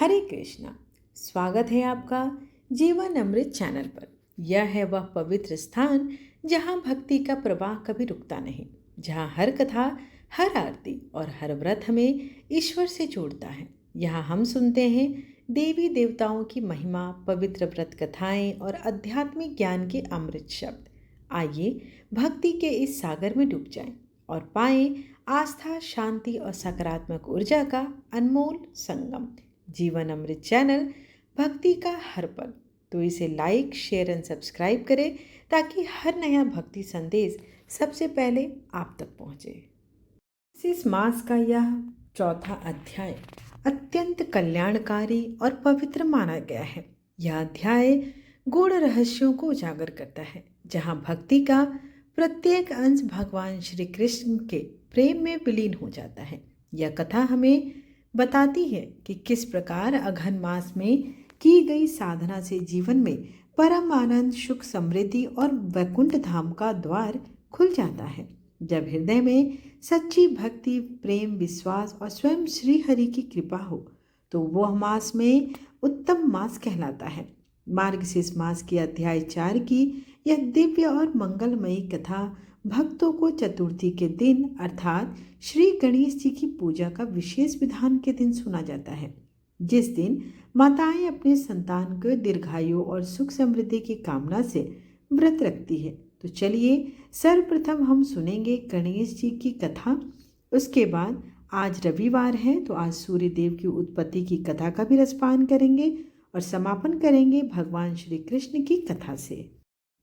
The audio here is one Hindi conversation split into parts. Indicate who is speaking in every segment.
Speaker 1: हरे कृष्णा। स्वागत है आपका जीवन अमृत चैनल पर। यह है वह पवित्र स्थान जहाँ भक्ति का प्रवाह कभी रुकता नहीं, जहाँ हर कथा, हर आरती और हर व्रत हमें ईश्वर से जोड़ता है। यहाँ हम सुनते हैं देवी देवताओं की महिमा, पवित्र व्रत कथाएं और आध्यात्मिक ज्ञान के अमृत शब्द। आइए भक्ति के इस सागर में डूब जाएं और पाएं आस्था, शांति और सकारात्मक ऊर्जा का अनमोल संगम। जीवन अमृत चैनल, भक्ति का हर पल। तो इसे लाइक, शेयर एंड सब्सक्राइब करें ताकि हर नया भक्ति संदेश सबसे पहले आप तक पहुंचे। इस मास का यह चौथा अध्याय अत्यंत कल्याणकारी और पवित्र माना गया है। यह अध्याय गूढ़ रहस्यों को उजागर करता है, जहां भक्ति का प्रत्येक अंश भगवान श्री कृष्ण के प्रेम में विलीन हो जाता है। यह कथा हमें बताती है कि किस प्रकार अघन मास में की गई साधना से जीवन में परम आनंद, सुख, समृद्धि और वैकुंठ धाम का द्वार खुल जाता है। जब हृदय में सच्ची भक्ति, प्रेम, विश्वास और स्वयं श्री हरि की कृपा हो तो वह मास में उत्तम मास कहलाता है। मार्गशीर्ष मास की अध्याय 4 की यह दिव्य और मंगलमयी कथा भक्तों को चतुर्थी के दिन अर्थात श्री गणेश जी की पूजा का विशेष विधान के दिन सुना जाता है, जिस दिन माताएं अपने संतान को दीर्घायु और सुख समृद्धि की कामना से व्रत रखती है। तो चलिए सर्वप्रथम हम सुनेंगे गणेश जी की कथा। उसके बाद आज रविवार है तो आज सूर्य देव की उत्पत्ति की कथा का भी रसपान करेंगे और समापन करेंगे भगवान श्री कृष्ण की कथा से।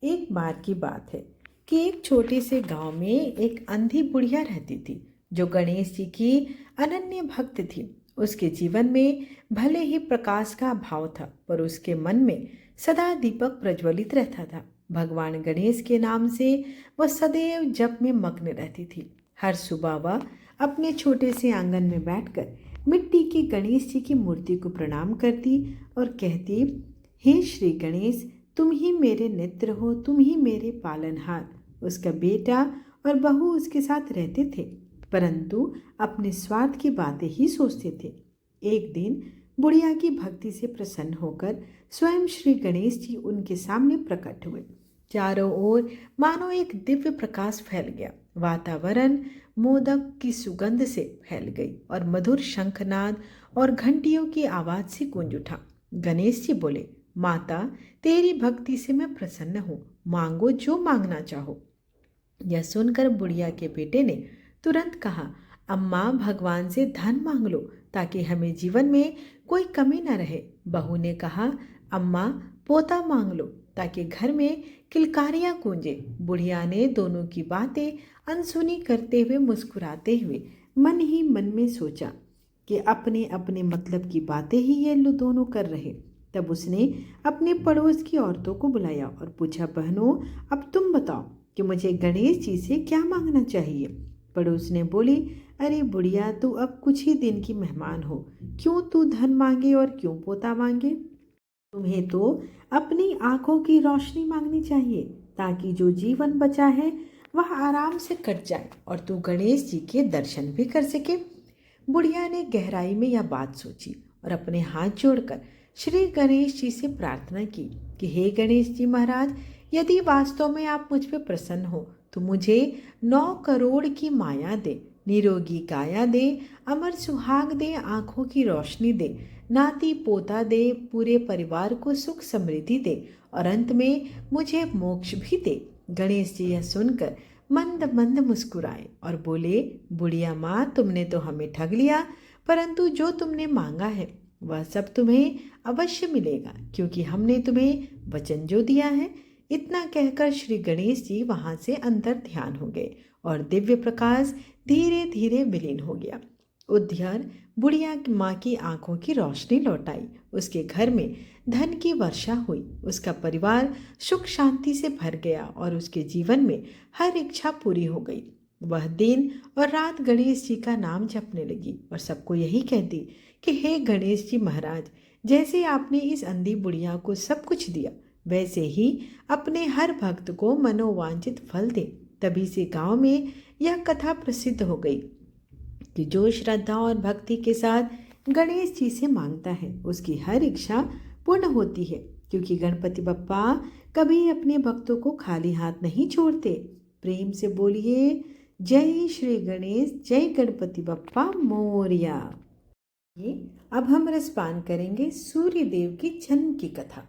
Speaker 1: एक बार की बात है कि एक छोटे से गांव में एक अंधी बुढ़िया रहती थी जो गणेश जी की अनन्य भक्त थी। उसके जीवन में भले ही प्रकाश का अभाव था, पर उसके मन में सदा दीपक प्रज्वलित रहता था। भगवान गणेश के नाम से वह सदैव जप में मग्न रहती थी। हर सुबह वह अपने छोटे से आंगन में बैठकर मिट्टी की गणेश जी की मूर्ति को प्रणाम करती और कहती, हे श्री गणेश, तुम ही मेरे नेत्र हो, तुम ही मेरे पालनहार। उसका बेटा और बहू उसके साथ रहते थे, परंतु अपने स्वार्थ की बातें ही सोचते थे। एक दिन बुढ़िया की भक्ति से प्रसन्न होकर स्वयं श्री गणेश जी उनके सामने प्रकट हुए। चारों ओर मानो एक दिव्य प्रकाश फैल गया। वातावरण मोदक की सुगंध से फैल गई और मधुर शंखनाद और घंटियों की आवाज से गूंज उठा। गणेश जी बोले, माता, तेरी भक्ति से मैं प्रसन्न हूँ, मांगो जो मांगना चाहो। यह सुनकर बुढ़िया के बेटे ने तुरंत कहा, अम्मा, भगवान से धन मांग लो ताकि हमें जीवन में कोई कमी न रहे। बहू ने कहा, अम्मा, पोता मांग लो ताकि घर में किलकारियां गूंजे। बुढ़िया ने दोनों की बातें अनसुनी करते हुए मुस्कुराते हुए मन ही मन में सोचा कि अपने अपने मतलब की बातें ही ये दोनों कर रहे। तब उसने अपने पड़ोस की औरतों को बुलाया और पूछा, बहनों, अब तुम बताओ कि मुझे गणेश जी से क्या मांगना चाहिए। पड़ोस ने बोली, अरे बुढ़िया, तू अब कुछ ही दिन की मेहमान हो, क्यों तू धन मांगे और क्यों पोता मांगे। तुम्हें तो अपनी आंखों की रोशनी मांगनी चाहिए ताकि जो जीवन बचा है वह आराम से कट जाए और तू गणेश जी के दर्शन भी कर सके। बुढ़िया ने गहराई में यह बात सोची और अपने हाथ जोड़कर श्री गणेश जी से प्रार्थना की कि हे गणेश जी महाराज, यदि वास्तव में आप मुझ पर प्रसन्न हो तो मुझे 9 करोड़ की माया दे, निरोगी काया दे, अमर सुहाग दे, आंखों की रोशनी दे, नाती पोता दे, पूरे परिवार को सुख समृद्धि दे और अंत में मुझे मोक्ष भी दे। गणेश जी यह सुनकर मंद मंद मुस्कुराए और बोले, बुढ़िया माँ, तुमने तो हमें ठग लिया, परंतु जो तुमने मांगा है वह सब तुम्हें अवश्य मिलेगा, क्योंकि हमने तुम्हें वचन जो दिया है। इतना कहकर श्री गणेश जी वहां से अंतर ध्यान हो गए और दिव्य प्रकाश धीरे धीरे विलीन हो गया। उद्यार बुढ़िया माँ की आंखों की रोशनी लौट आई। उसके घर में धन की वर्षा हुई। उसका परिवार सुख शांति से भर गया और उसके जीवन में हर इच्छा पूरी हो गई। वह दिन और रात गणेश जी का नाम जपने लगी और सबको यही कहती कि हे गणेश जी महाराज, जैसे आपने इस अंधी बुढ़िया को सब कुछ दिया, वैसे ही अपने हर भक्त को मनोवांछित फल दे। तभी से गांव में यह कथा प्रसिद्ध हो गई कि जो श्रद्धा और भक्ति के साथ गणेश जी से मांगता है उसकी हर इच्छा पूर्ण होती है, क्योंकि गणपति बप्पा कभी अपने भक्तों को खाली हाथ नहीं छोड़ते। प्रेम से बोलिए, जय श्री गणेश, जय गणपति बप्पा मोरया। ये अब हम रसपान करेंगे सूर्य देव की जन्म की कथा।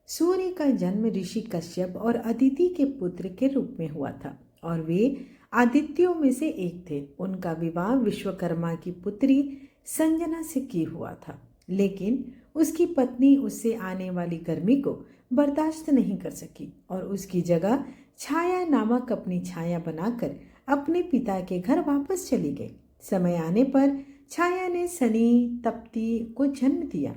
Speaker 1: सूर्य का जन्म ऋषि कश्यप और अदिति के पुत्र के रूप में हुआ था और वे आदित्यों में से एक थे। उनका विवाह विश्वकर्मा की पुत्री संजना से की हुआ था, लेकिन उसकी पत्नी उससे आने वाली गर्मी को बर्दाश्त नहीं कर सकी और उसकी जगह छाया नामक अपनी छाया बनाकर अपने पिता के घर वापस चली गई। समय आने पर छाया ने सनी तप्ती को जन्म दिया।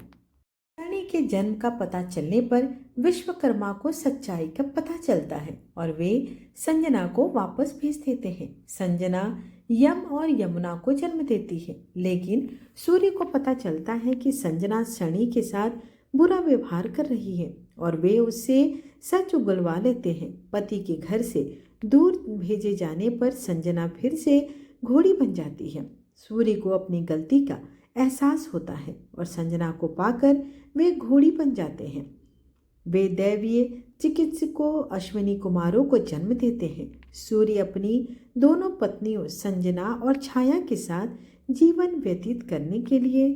Speaker 1: रानी के जन्म का पता चलने पर विश्वकर्मा को सच्चाई का पता चलता है और वे संजना को वापस भेज देते हैं। संजना यम और यमुना को जन्म देती है, लेकिन सूर्य को पता चलता है कि संजना शनि के साथ बुरा व्यवहार कर रही है और वे उससे सच उगलवा लेते हैं। पति के घर से दूर भेजे जाने पर संजना फिर से घोड़ी बन जाती है। सूर्य को अपनी गलती का एहसास होता है और संजना को पाकर वे घोड़ी बन जाते हैं। वे दैवीय चिकित्सकों अश्विनी कुमारों को जन्म देते हैं। सूर्य अपनी दोनों पत्नियों संजना और छाया के साथ जीवन व्यतीत करने के लिए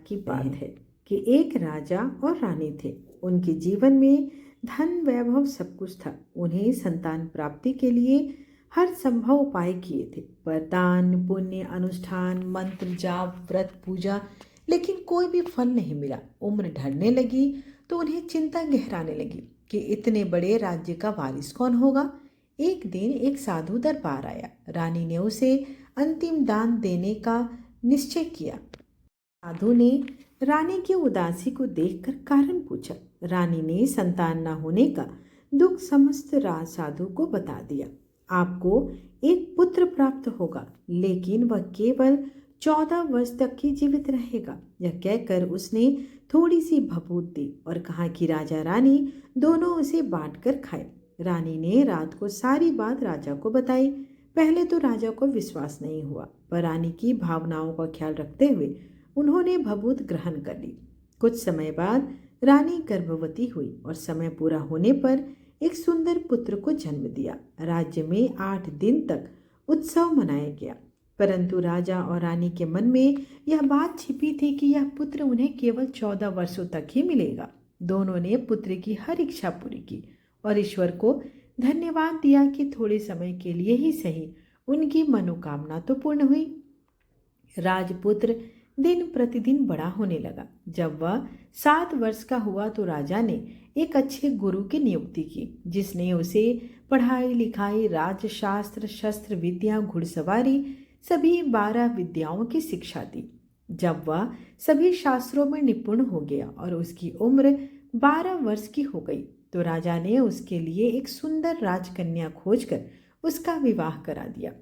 Speaker 1: की बात है कि एक राजा और रानी थे। उनके जीवन में धन वैभव सब कुछ था। उन्हें संतान प्राप्ति के लिए हर संभव उपाय किए थे, पर दान पुण्य अनुष्ठान मंत्र जाप व्रत पूजा, लेकिन कोई भी फल नहीं मिला। उम्र ढलने लगी तो उन्हें चिंता गहराने लगी कि इतने बड़े राज्य का वारिस कौन होगा। एक दिन एक साधु दरबार आया। रानी ने उसे अंतिम दान देने का निश्चय किया। साधु ने रानी की उदासी को देखकर कारण पूछा। रानी ने संतान न होने का दुख समस्त राज साधु को बता दिया। आपको एक पुत्र प्राप्त होगा, लेकिन वह केवल 14 वर्ष तक ही जीवित रहेगा। यह कहकर उसने थोड़ी सी भभूत दी और कहा कि राजा रानी दोनों उसे बांटकर खाए। रानी ने रात को सारी बात राजा को बताई। पहले तो राजा को विश्वास नहीं हुआ, पर रानी की भावनाओं का ख्याल रखते हुए उन्होंने भभूत ग्रहण कर ली। कुछ समय बाद रानी गर्भवती हुई और समय पूरा होने पर एक सुंदर पुत्र को जन्म दिया। राज्य में 8 दिन तक उत्सव मनाया गया, परंतु राजा और रानी के मन में यह बात छिपी थी कि यह पुत्र उन्हें केवल 14 वर्षों तक ही मिलेगा। दोनों ने पुत्र की हर इच्छा पूरी की और ईश्वर को धन्यवाद दिया कि थोड़े समय के लिए ही सही उनकी मनोकामना तो पूर्ण हुई। राजपुत्र दिन प्रतिदिन बड़ा होने लगा। जब वह 7 वर्ष का हुआ तो राजा ने एक अच्छे गुरु की नियुक्ति की, जिसने उसे पढ़ाई लिखाई राजशास्त्र शस्त्र विद्या घुड़सवारी सभी 12 विद्याओं की शिक्षा दी। जब वह सभी शास्त्रों में निपुण हो गया और उसकी उम्र 12 वर्ष की हो गई तो राजा ने उसके लिए एक सुंदर राजकन्या खोजकर उसका विवाह करा दिया।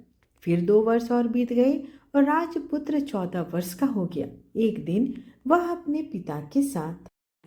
Speaker 1: फिर 2 वर्ष और बीत गए और राजपुत्र 14 वर्ष का हो गया। एक दिन वह अपने पिता के साथ,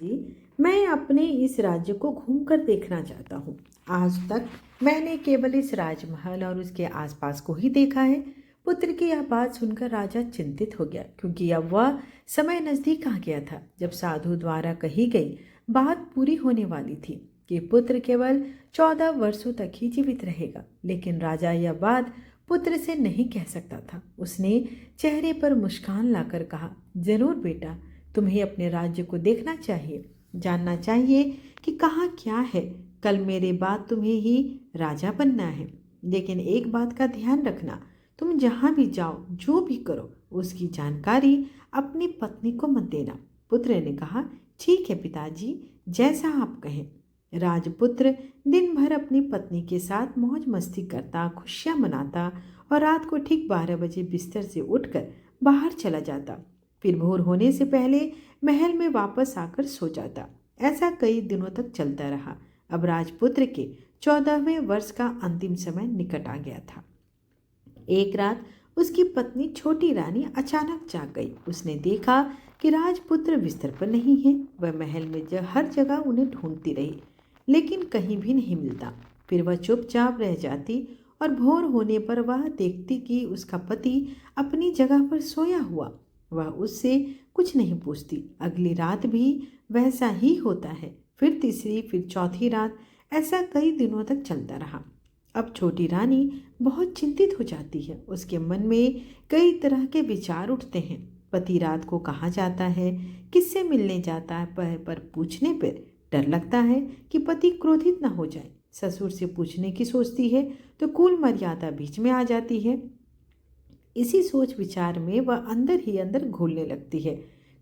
Speaker 1: जी मैं अपने इस राज्य को घूमकर देखना चाहता हूँ। आज तक मैंने केवल इस राजमहल और उसके आसपास को ही देखा है। पुत्र की यह बात सुनकर राजा चिंतित हो गया, क्योंकि अब वह समय नजदीक आ गया था जब साधु द्वारा कही गई बात पूरी होने वाली थी कि पुत्र केवल 14 वर्षों तक ही जीवित रहेगा। लेकिन राजा यह बात पुत्र से नहीं कह सकता था। उसने चेहरे पर मुस्कान लाकर कहा, जरूर बेटा, तुम्हें अपने राज्य को देखना चाहिए, जानना चाहिए कि कहाँ क्या है। कल मेरे बाद तुम्हें ही राजा बनना है, लेकिन एक बात का ध्यान रखना, तुम जहाँ भी जाओ जो भी करो उसकी जानकारी अपनी पत्नी को मत देना। पुत्र ने कहा, ठीक है पिताजी, जैसा आप कहें। राजपुत्र दिन भर अपनी पत्नी के साथ मौज मस्ती करता, खुशियां मनाता और रात को ठीक 12 बजे बिस्तर से उठकर बाहर चला जाता। फिर भोर होने से पहले महल में वापस आकर सो जाता। ऐसा कई दिनों तक चलता रहा। अब राजपुत्र के 14वें वर्ष का अंतिम समय निकट आ गया था। एक रात उसकी पत्नी छोटी रानी अचानक जाग गई। उसने देखा कि राजपुत्र बिस्तर पर नहीं है। वह महल में हर जगह उन्हें ढूंढती रही, लेकिन कहीं भी नहीं मिलता। फिर वह चुपचाप रह जाती और भोर होने पर वह देखती कि उसका पति अपनी जगह पर सोया हुआ वह उससे कुछ नहीं पूछती। अगली रात भी वैसा ही होता है, फिर तीसरी, फिर चौथी रात। ऐसा कई दिनों तक चलता रहा। अब छोटी रानी बहुत चिंतित हो जाती है। उसके मन में कई तरह के विचार उठते हैं। पति रात को कहाँ जाता है, किससे मिलने जाता है, पर पूछने पर डर लगता है कि पति क्रोधित न हो जाए। ससुर से पूछने की सोचती है तो कुल मर्यादा बीच में आ जाती है। इसी सोच विचार में वह अंदर ही अंदर घुलने लगती है।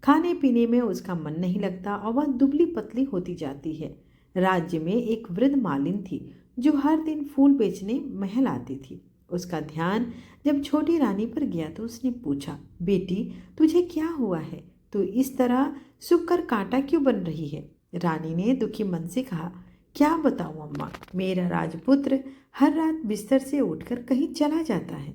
Speaker 1: खाने पीने में उसका मन नहीं लगता और वह दुबली पतली होती जाती है। राज्य में एक वृद्ध मालिन थी जो हर दिन फूल बेचने महल आती थी। उसका ध्यान जब छोटी रानी पर गया तो उसने पूछा, बेटी तुझे क्या हुआ है? तू इस तरह सूख कर कांटा क्यों बन रही है? रानी ने दुखी मन से कहा, क्या बताऊं अम्मा, मेरा राजपुत्र हर रात बिस्तर से उठकर कहीं चला जाता है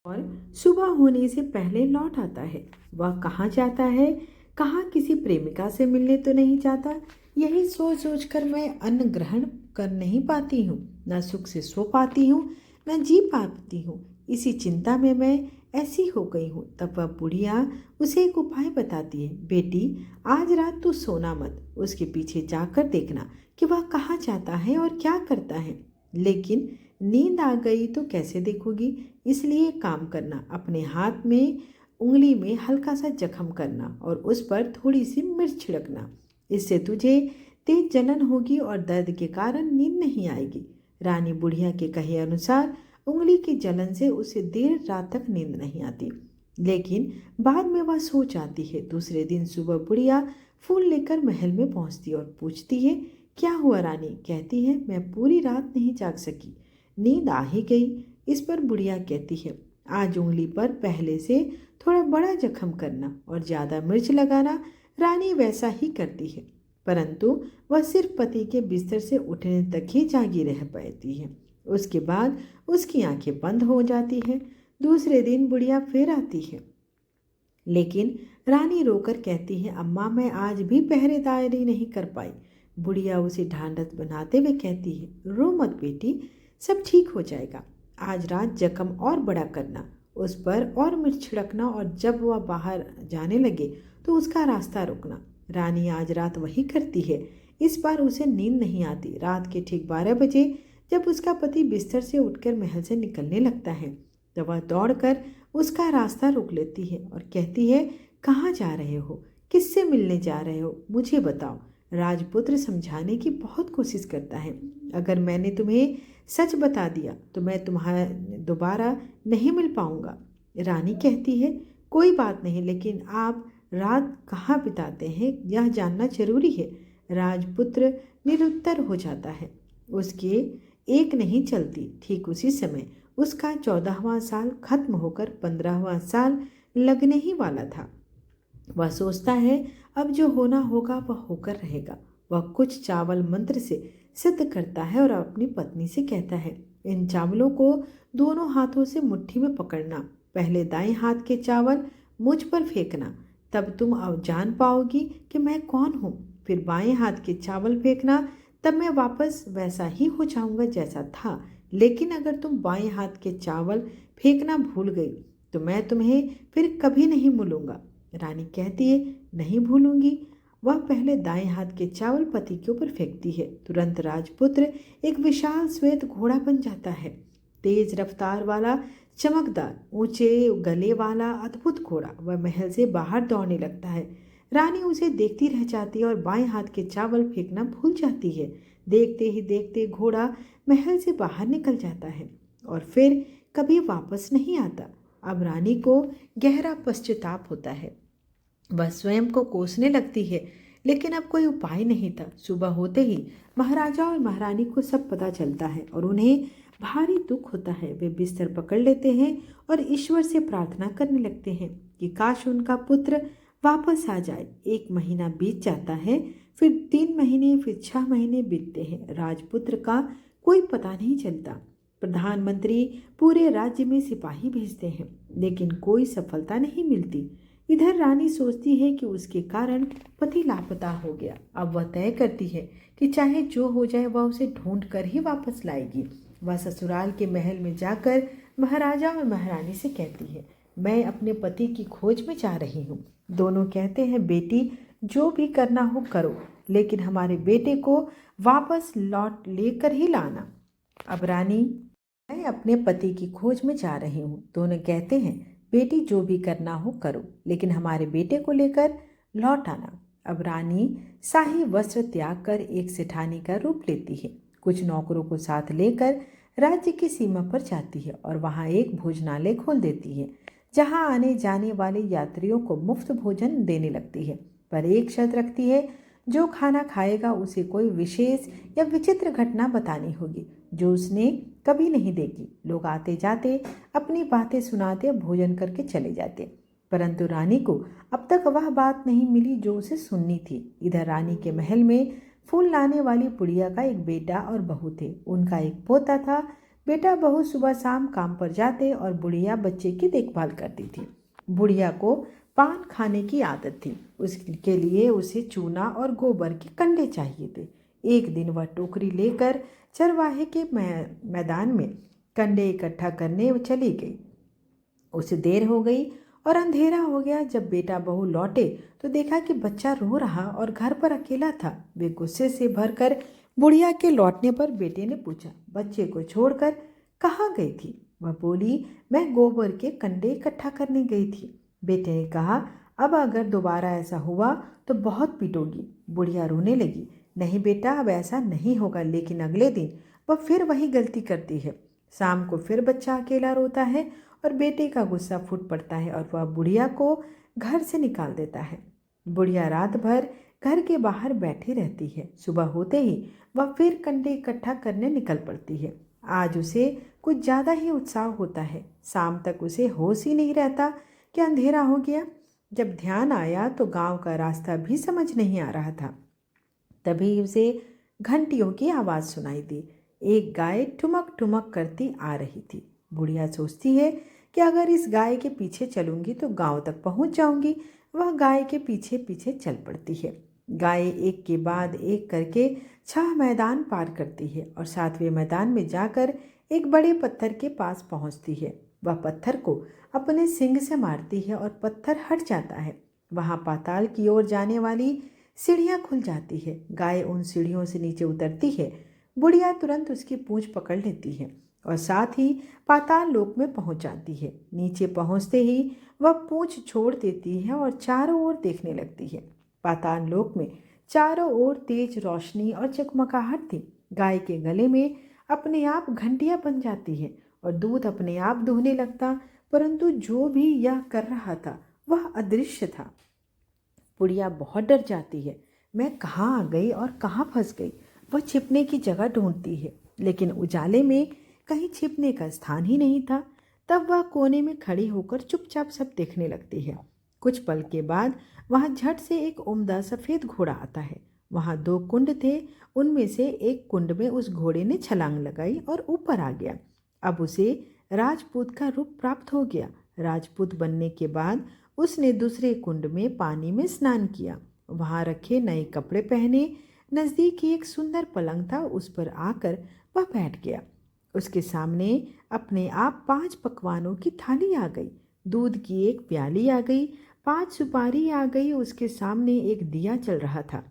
Speaker 1: और सुबह होने से पहले लौट आता है। वह कहाँ जाता है, कहाँ किसी प्रेमिका से मिलने तो नहीं जाता। यही सोच सोच कर मैं अन्न ग्रहण कर नहीं पाती हूँ, न सुख से सो पाती हूँ, न जी पाती हूँ। इसी चिंता में मैं ऐसी हो गई हूँ। तब वह बुढ़िया उसे एक उपाय बताती है, बेटी आज रात तू सोना मत, उसके पीछे जाकर देखना कि वह कहाँ जाता है और क्या करता है। लेकिन नींद आ गई तो कैसे देखोगी? इसलिए काम करना, अपने हाथ में उंगली में हल्का सा जख्म करना और उस पर थोड़ी सी मिर्च छिड़कना। इससे तुझे तेज जलन होगी और दर्द के कारण नींद नहीं आएगी। रानी बुढ़िया के कहे अनुसार उंगली की जलन से उसे देर रात तक नींद नहीं आती, लेकिन बाद में वह सो जाती है। दूसरे दिन सुबह बुढ़िया फूल लेकर महल में पहुंचती और पूछती है, क्या हुआ रानी? कहती है, मैं पूरी रात नहीं जाग सकी, नींद आ ही गई। इस पर बुढ़िया कहती है, आज उंगली पर पहले से थोड़ा बड़ा जख्म करना और ज़्यादा मिर्च लगाना। रानी वैसा ही करती है, परंतु वह सिर्फ पति के बिस्तर से उठने तक ही जागी रह पाती है। उसके बाद उसकी आंखें बंद हो जाती है। दूसरे दिन बुढ़िया फिर आती है, लेकिन रानी रोकर कहती है, अम्मा मैं आज भी पहरेदारी नहीं कर पाई। बुढ़िया उसे ढांढस बनाते हुए कहती है, रो मत बेटी, सब ठीक हो जाएगा। आज रात जख्म और बड़ा करना, उस पर और मिर्च छिड़कना और जब वह बाहर जाने लगे तो उसका रास्ता रोकना। रानी आज रात वही करती है। इस बार उसे नींद नहीं आती। रात के ठीक 12 बजे जब उसका पति बिस्तर से उठकर महल से निकलने लगता है तो वह दौड़कर उसका रास्ता रोक लेती है और कहती है, कहाँ जा रहे हो, किससे मिलने जा रहे हो, मुझे बताओ। राजपुत्र समझाने की बहुत कोशिश करता है, अगर मैंने तुम्हें सच बता दिया तो मैं तुम्हारे दोबारा नहीं मिल पाऊंगा। रानी कहती है, कोई बात नहीं, लेकिन आप रात कहाँ बिताते हैं यह जानना जरूरी है। राजपुत्र निरुत्तर हो जाता है। उसके एक नहीं चलती। ठीक उसी समय उसका 14वां साल खत्म होकर 15वां साल लगने ही वाला था। वह सोचता है अब जो होना होगा वह होकर रहेगा। वह कुछ चावल मंत्र से सिद्ध करता है और अपनी पत्नी से कहता है, इन चावलों को दोनों हाथों से मुट्ठी में पकड़ना। पहले दाएं हाथ के चावल मुझ पर फेंकना, तब तुम अब जान पाओगी कि मैं कौन हूँ। फिर बाएं हाथ के चावल फेंकना, तब मैं वापस वैसा ही हो जाऊंगा जैसा था। लेकिन अगर तुम बाएं हाथ के चावल फेंकना भूल गई तो मैं तुम्हें फिर कभी नहीं मिलूंगा। रानी कहती है, नहीं भूलूंगी। वह पहले दाएं हाथ के चावल पति के ऊपर फेंकती है। तुरंत राजपुत्र एक विशाल श्वेत घोड़ा बन जाता है। तेज रफ्तार वाला, चमकदार, ऊंचे गले वाला अद्भुत घोड़ा वह महल से बाहर दौड़ने लगता है। रानी उसे देखती रह जाती है और बाएं हाथ के चावल फेंकना भूल जाती है। देखते ही देखते घोड़ा महल से बाहर निकल जाता है और फिर कभी वापस नहीं आता। अब रानी को गहरा पश्चाताप होता है। वह स्वयं को कोसने लगती है, लेकिन अब कोई उपाय नहीं था। सुबह होते ही महाराजा और महारानी को सब पता चलता है और उन्हें भारी दुख होता है। वे बिस्तर पकड़ लेते हैं और ईश्वर से प्रार्थना करने लगते हैं कि काश उनका पुत्र वापस आ जाए। 1 महीना बीत जाता है, फिर 3 महीने, फिर 6 महीने बीतते हैं। राजपुत्र का कोई पता नहीं चलता। प्रधानमंत्री पूरे राज्य में सिपाही भेजते हैं, लेकिन कोई सफलता नहीं मिलती। इधर रानी सोचती है कि उसके कारण पति लापता हो गया। अब वह तय करती है कि चाहे जो हो जाए वह उसे ढूंढ कर ही वापस लाएगी। वह ससुराल के महल में जाकर महाराजा और महारानी से कहती है, मैं अपने पति की खोज में जा रही हूँ। दोनों कहते हैं, बेटी जो भी करना हो करो, लेकिन हमारे बेटे को वापस लौट लेकर ही लाना। अब रानी, मैं अपने पति की खोज में जा रही हूँ। दोनों कहते हैं, बेटी जो भी करना हो करो, लेकिन हमारे बेटे को लेकर लौट आना। अब रानी शाही वस्त्र त्याग कर एक सेठानी का रूप लेती है। कुछ नौकरों को साथ लेकर राज्य की सीमा पर जाती है और वहाँ एक भोजनालय खोल देती है, जहाँ आने जाने वाले यात्रियों को मुफ्त भोजन देने लगती है। पर एक शर्त रखती है, जो खाना खाएगा उसे कोई विशेष या विचित्र घटना बतानी होगी जो उसने कभी नहीं देखी। लोग आते जाते अपनी बातें सुनाते भोजन करके चले जाते, परंतु रानी को अब तक वह बात नहीं मिली जो उसे सुननी थी। इधर रानी के महल में फूल लाने वाली बुढ़िया का एक बेटा और बहू थे। उनका एक पोता था। बेटा बहू सुबह शाम काम पर जाते और बुढ़िया बच्चे की देखभाल करती थी। बुढ़िया को पान खाने की आदत थी। उसके लिए उसे चूना और गोबर के कंडे चाहिए थे। एक दिन वह टोकरी लेकर चरवाहे के मैदान में कंडे इकट्ठा करने चली गई। उसे देर हो गई और अंधेरा हो गया। जब बेटा बहू लौटे तो देखा कि बच्चा रो रहा और घर पर अकेला था। वे गुस्से से भरकर बुढ़िया के लौटने पर बेटे ने पूछा, बच्चे को छोड़कर कहाँ गई थी? वह बोली, मैं गोबर के कंडे इकट्ठा करने गई थी। बेटे ने कहा, अब अगर दोबारा ऐसा हुआ तो बहुत पीटोगी। बुढ़िया रोने लगी, नहीं बेटा, अब ऐसा नहीं होगा। लेकिन अगले दिन वह फिर वही गलती करती है। शाम को फिर बच्चा अकेला रोता है और बेटे का गुस्सा फूट पड़ता है और वह बुढ़िया को घर से निकाल देता है। बुढ़िया रात भर घर के बाहर बैठी रहती है। सुबह होते ही वह फिर कंडे इकट्ठा करने निकल पड़ती है। आज उसे कुछ ज़्यादा ही उत्साह होता है। शाम तक उसे होश ही नहीं रहता कि अंधेरा हो गया। जब ध्यान आया तो गांव का रास्ता भी समझ नहीं आ रहा था। तभी उसे घंटियों की आवाज़ सुनाई दी। एक गाय ठुमक ठुमक करती आ रही थी। बुढ़िया सोचती है कि अगर इस गाय के पीछे चलूंगी तो गांव तक पहुंच जाऊंगी। वह गाय के पीछे पीछे चल पड़ती है। गाय एक के बाद एक करके 6 मैदान पार करती है और 7वें मैदान में जाकर एक बड़े पत्थर के पास पहुंचती है। वह पत्थर को अपने सींग से मारती है और पत्थर हट जाता है। वहां पाताल की ओर जाने वाली सीढ़ियां खुल जाती है। गाय उन सीढ़ियों से नीचे उतरती है। बुढ़िया तुरंत उसकी पूंछ पकड़ लेती है और साथ ही पाताल लोक में पहुंच जाती है। नीचे पहुंचते ही वह पूंछ छोड़ देती है और चारों ओर देखने लगती है। पाताल लोक में चारों ओर तेज रोशनी और चकमकाहट थी। गाय के गले में अपने आप घंटियां बन जाती है और दूध अपने आप दुहने लगता, परंतु जो भी यह कर रहा था वह अदृश्य था। बुढ़िया बहुत डर जाती है। मैं कहाँ आ गई और कहाँ फंस गई? वह छिपने की जगह ढूंढती है, लेकिन उजाले में कहीं छिपने का स्थान ही नहीं था। तब वह कोने में खड़ी होकर चुपचाप सब देखने लगती है। कुछ पल के बाद वहां झट से एक उम्दा सफ़ेद घोड़ा आता है। वहां 2 कुंड थे। उनमें से एक कुंड में उस घोड़े ने छलांग लगाई और ऊपर आ गया। अब उसे राजपूत का रूप प्राप्त हो गया। राजपूत बनने के बाद उसने दूसरे कुंड में पानी में स्नान किया। वहां रखे नए कपड़े पहने। नज़दीक ही एक सुंदर पलंग था, उस पर आकर वह बैठ गया। उसके सामने अपने आप 5 पकवानों की थाली आ गई। दूध की एक प्याली आ गई, 5 सुपारी आ गई। उसके सामने एक दिया चल रहा था।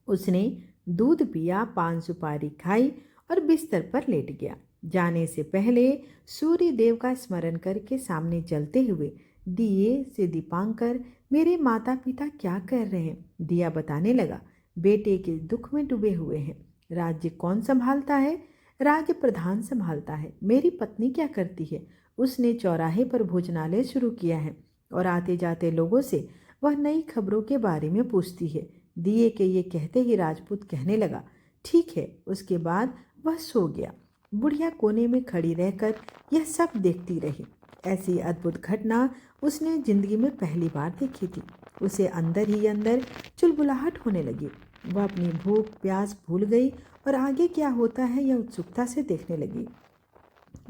Speaker 1: उसने दूध पिया, 5 सुपारी खाई और बिस्तर पर लेट गया। जाने से पहले सूर्य देव का स्मरण करके सामने जलते हुए दिए से दीपांकर, मेरे माता पिता क्या कर रहे हैं? दिया बताने लगा, बेटे के दुख में डूबे हुए हैं। राज्य कौन संभालता है? राज्य प्रधान संभालता है। मेरी पत्नी क्या करती है? उसने चौराहे पर भोजनालय शुरू किया है और आते जाते लोगों से वह नई खबरों के बारे में पूछती है। दिए के ये कहते ही राजपूत कहने लगा, ठीक है। उसके बाद वह सो गया। बुढ़िया कोने में खड़ी रहकर यह सब देखती रही। ऐसी अद्भुत घटना उसने जिंदगी में पहली बार देखी थी। उसे अंदर ही अंदर चुलबुलाहट होने लगी। वह अपनी भूख प्यास भूल गई और आगे क्या होता है यह उत्सुकता से देखने लगी।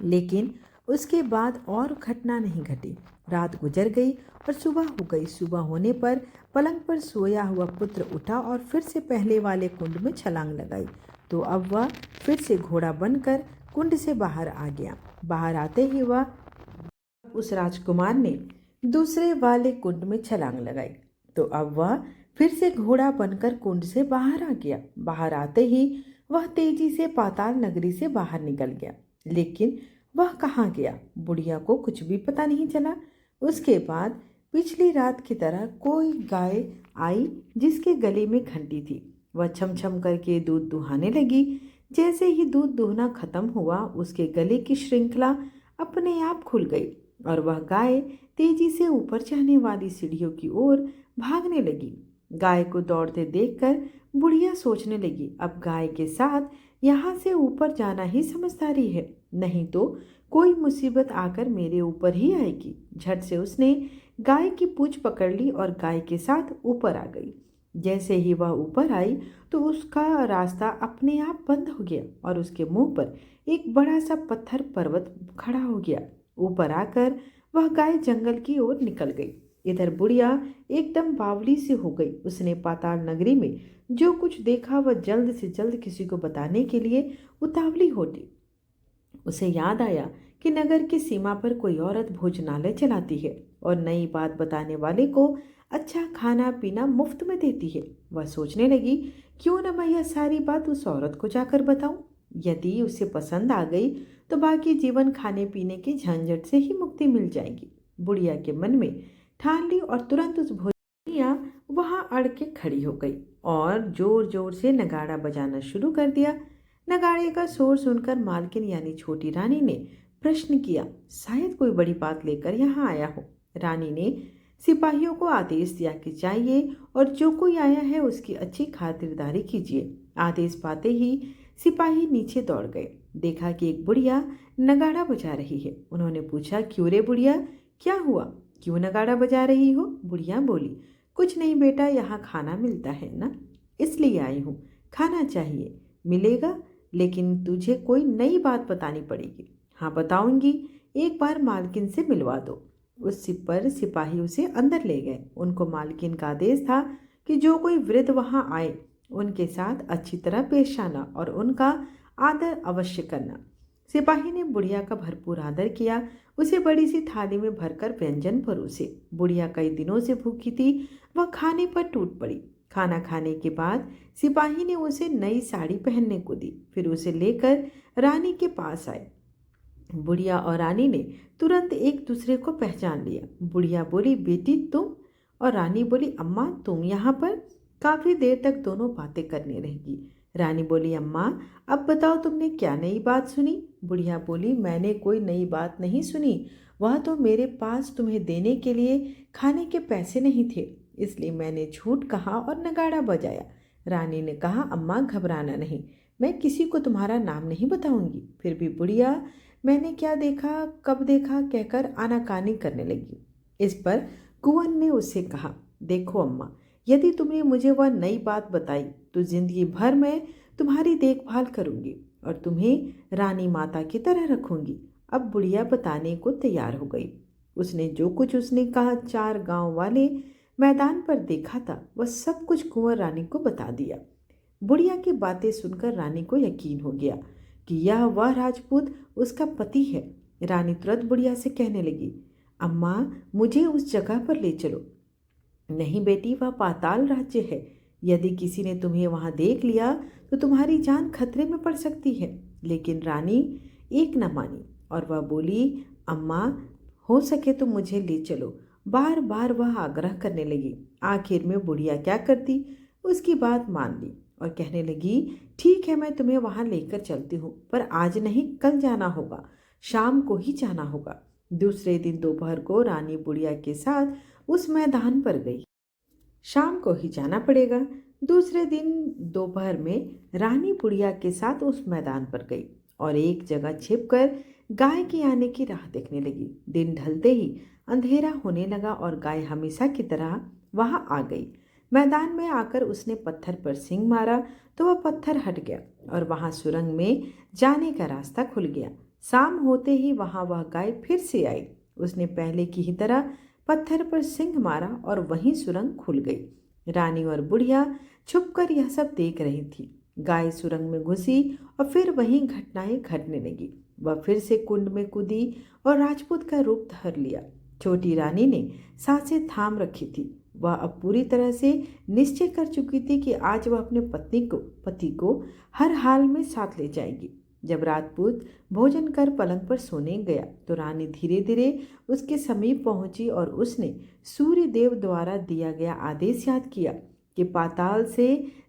Speaker 1: लेकिन उसके बाद और घटना नहीं घटी। रात गुजर गई और सुबह हो गई। सुबह होने पर पलंग पर सोया हुआ पुत्र उठा और फिर से पहले वाले कुंड में छलांग लगाई, तो अब वह फिर से घोड़ा बनकर कुंड से बाहर आ गया। बाहर आते ही वह अब उस राजकुमार ने दूसरे वाले कुंड में छलांग लगाई तो अब वह फिर से घोड़ा बनकर कुंड से बाहर आ गया। बाहर आते ही वह तेजी से पाताल नगरी से बाहर निकल गया, लेकिन वह कहाँ गया बुढ़िया को कुछ भी पता नहीं चला। उसके बाद पिछली रात की तरह कोई गाय आई जिसके गले में घंटी थी। वह छम छम करके दूध दुहाने लगी। जैसे ही दूध दुहना खत्म हुआ उसके गले की श्रृंखला अपने आप खुल गई और वह गाय तेजी से ऊपर जाने वाली सीढ़ियों की ओर भागने लगी। गाय को दौड़ते देखकर बुढ़िया सोचने लगी, अब गाय के साथ यहाँ से ऊपर जाना ही समझदारी है, नहीं तो कोई मुसीबत आकर मेरे ऊपर ही आएगी। झट से उसने गाय की पूंछ पकड़ ली और गाय के साथ ऊपर आ गई। जैसे ही वह ऊपर आई तो उसका रास्ता अपने आप बंद हो गया और उसके मुंह पर एक बड़ा सा पत्थर पर्वत खड़ा हो गया। ऊपर आकर वह गाय जंगल की ओर निकल गई। इधर बुढ़िया एकदम बावली सी हो गई। उसने पाताल नगरी में जो कुछ देखा वह जल्द से जल्द किसी को बताने के लिए उतावली होती। उसे याद आया कि नगर की सीमा पर कोई औरत भोजनालय चलाती है और नई बात बताने वाले को अच्छा खाना पीना मुफ्त में देती है। वह सोचने लगी, क्यों न मैं यह सारी बात उस औरत को जाकर बताऊं। यदि उसे पसंद आ गई तो बाकी जीवन खाने पीने की झंझट से ही मुक्ति मिल जाएगी। बुढ़िया के मन में ठान ली और तुरंत उस भोजनिया वहां अड़ के खड़ी हो गई और जोर जोर से नगाड़ा बजाना शुरू कर दिया। नगाड़े का शोर सुनकर मालकिन यानी छोटी रानी ने प्रश्न किया, शायद कोई बड़ी बात लेकर यहाँ आया हो। रानी ने सिपाहियों को आदेश दिया कि जाइए और जो कोई आया है उसकी अच्छी खातिरदारी कीजिए। आदेश पाते ही सिपाही नीचे दौड़ गए। देखा कि एक बुढ़िया नगाड़ा बजा रही है। उन्होंने पूछा, क्यों रे बुढ़िया, क्या हुआ, क्यों नगाड़ा बजा रही हो। बुढ़िया बोली, कुछ नहीं बेटा, यहाँ खाना मिलता है ना, इसलिए आई हूँ। खाना चाहिए, मिलेगा, लेकिन तुझे कोई नई बात बतानी पड़ेगी। हाँ बताऊंगी, एक बार मालकिन से मिलवा दो। उस पर सिपाही उसे अंदर ले गए। उनको मालकिन का आदेश था कि जो कोई वृद्ध वहां आए उनके साथ अच्छी तरह पेश आना और उनका आदर अवश्य करना। सिपाही ने बुढ़िया का भरपूर आदर किया। उसे बड़ी सी थाली में भरकर व्यंजन परोसे। बुढ़िया कई दिनों से भूखी थी, वह खाने पर टूट पड़ी। खाना खाने के बाद सिपाही ने उसे नई साड़ी पहनने को दी। फिर उसे लेकर रानी के पास आए। बुढ़िया और रानी ने तुरंत एक दूसरे को पहचान लिया। बुढ़िया बोली, बेटी तुम, और रानी बोली, अम्मा तुम यहाँ पर। काफी देर तक दोनों बातें करने रहेगी। रानी बोली, अम्मा अब बताओ तुमने क्या नई बात सुनी। बुढ़िया बोली, मैंने कोई नई बात नहीं सुनी, वह तो मेरे पास तुम्हें देने के लिए खाने के पैसे नहीं थे, इसलिए मैंने झूठ कहा और नगाड़ा बजाया। रानी ने कहा, अम्मा घबराना नहीं, मैं किसी को तुम्हारा नाम नहीं बताऊंगी। फिर भी बुढ़िया मैंने क्या देखा कब देखा कहकर आनाकानी करने लगी। इस पर कुंवर ने उससे कहा, देखो अम्मा, यदि तुमने मुझे वह नई बात बताई तो जिंदगी भर मैं तुम्हारी देखभाल करूंगी और तुम्हें रानी माता की तरह रखूंगी। अब बुढ़िया बताने को तैयार हो गई। उसने जो कुछ उसने कहा 4 गांव वाले मैदान पर देखा था वह सब कुछ कुंवर रानी को बता दिया। बुढ़िया की बातें सुनकर रानी को यकीन हो गया कि यह वह राजपूत उसका पति है। रानी तुरंत बुढ़िया से कहने लगी, अम्मा मुझे उस जगह पर ले चलो। नहीं बेटी, वह पाताल राज्य है, यदि किसी ने तुम्हें वहां देख लिया तो तुम्हारी जान खतरे में पड़ सकती है। लेकिन रानी एक न मानी और वह बोली, अम्मा हो सके तो मुझे ले चलो। बार बार वह आग्रह करने लगी। आखिर में बुढ़िया क्या करती, उसकी बात मान ली और कहने लगी, ठीक है मैं तुम्हें वहां लेकर चलती हूँ, पर आज नहीं कल जाना होगा, शाम को ही जाना होगा। दूसरे दिन दोपहर को रानी बुढ़िया के साथ उस मैदान पर गई। शाम को ही जाना पड़ेगा। दूसरे दिन दोपहर में रानी बुढ़िया के साथ उस मैदान पर गई और एक जगह छिपकर गाय के आने की राह देखने लगी। दिन ढलते ही अंधेरा होने लगा और गाय हमेशा की तरह वहां आ गई। मैदान में आकर उसने पत्थर पर सींग मारा तो वह पत्थर हट गया और वहां सुरंग में जाने का रास्ता खुल गया। शाम होते ही वहां वह गाय फिर से आई। उसने पहले की ही तरह पत्थर पर सींग मारा और वहीं सुरंग खुल गई। रानी और बुढ़िया छुपकर यह सब देख रही थी। गाय सुरंग में घुसी और फिर वहीं घटनाएं घटने लगी। वह फिर से कुंड में कूदी और राजपूत का रूप धर लिया। छोटी रानी ने सांसें थाम रखी थी। वह अब पूरी तरह से निश्चय कर चुकी थी कि आज वह अपने पति को हर हाल में साथ ले जाएगी। जब राजपूत भोजन कर पलंग पर सोने गया तो रानी धीरे धीरे उसके समीप पहुंची और उसने सूर्य देव द्वारा दिया गया आदेश याद किया कि पाताल से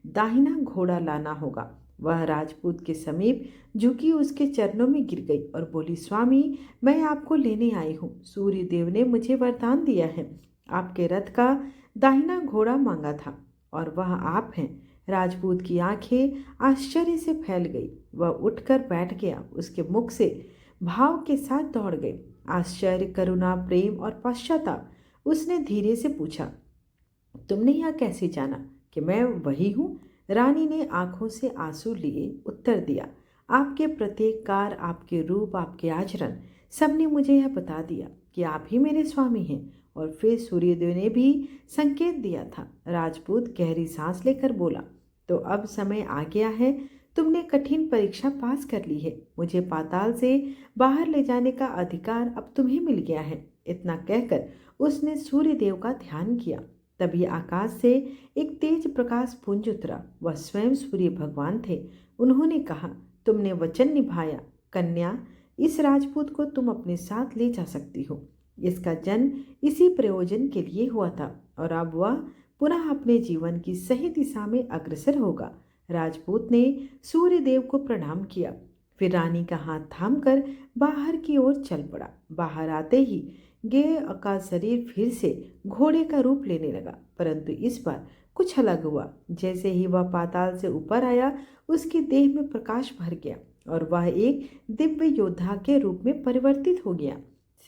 Speaker 1: दाहिना घोड़ा लाना होगा। वह राजपूत के समीप झुकी उसके चरणों में गिर गई और बोली, स्वामी, मैं आपको लेने आई हूँ। सूर्य देव ने मुझे वरदान दिया है। आपके रथ का दाहिना घोड़ा मांगा था और वह आप हैं। राजपूत की आंखें आश्चर्य से फैल गई। वह उठकर बैठ गया। उसके मुख से भाव के साथ दौड़ गए, आश्चर्य, करुणा, प्रेम और पश्चाताप। उसने धीरे से पूछा, तुमने यह कैसे जाना कि मैं वही हूँ? रानी ने आंखों से आंसू लिए उत्तर दिया, आपके प्रत्येक कार्य, आपके रूप, आपके आचरण, सबने मुझे यह बता दिया कि आप ही मेरे स्वामी हैं। और फिर सूर्यदेव ने भी संकेत दिया था। राजपूत गहरी सांस लेकर बोला, तो अब समय आ गया है। तुमने कठिन परीक्षा पास कर ली है। मुझे पाताल से बाहर ले जाने का अधिकार अब तुम्हें मिल गया है। इतना कहकर उसने सूर्यदेव का ध्यान किया। तभी आकाश से एक तेज प्रकाश पुंज उतरा। वह स्वयं सूर्य भगवान थे। उन्होंने कहा, तुमने वचन निभाया कन्या, इस राजपूत को तुम अपने साथ ले जा सकती हो। इसका जन्म इसी प्रयोजन के लिए हुआ था और अब वह पुनः अपने जीवन की सही दिशा में अग्रसर होगा। राजपूत ने सूर्यदेव को प्रणाम किया, फिर रानी का हाथ थामकर बाहर की ओर चल पड़ा। बाहर आते ही गेय का शरीर फिर से घोड़े का रूप लेने लगा, परंतु इस बार कुछ अलग हुआ। जैसे ही वह पाताल से ऊपर आया, उसके देह में प्रकाश भर गया और वह एक दिव्य योद्धा के रूप में परिवर्तित हो गया।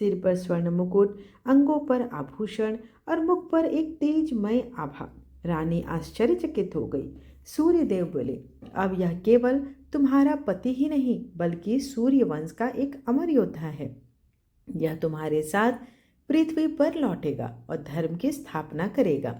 Speaker 1: सिर पर स्वर्ण मुकुट, अंगों पर आभूषण और मुख पर एक तेजमय आभा। रानी आश्चर्यचकित हो गई। सूर्यदेव बोले, अब यह केवल तुम्हारा पति ही नहीं बल्कि सूर्य वंश का एक अमर योद्धा है। यह तुम्हारे साथ पृथ्वी पर लौटेगा और धर्म की स्थापना करेगा।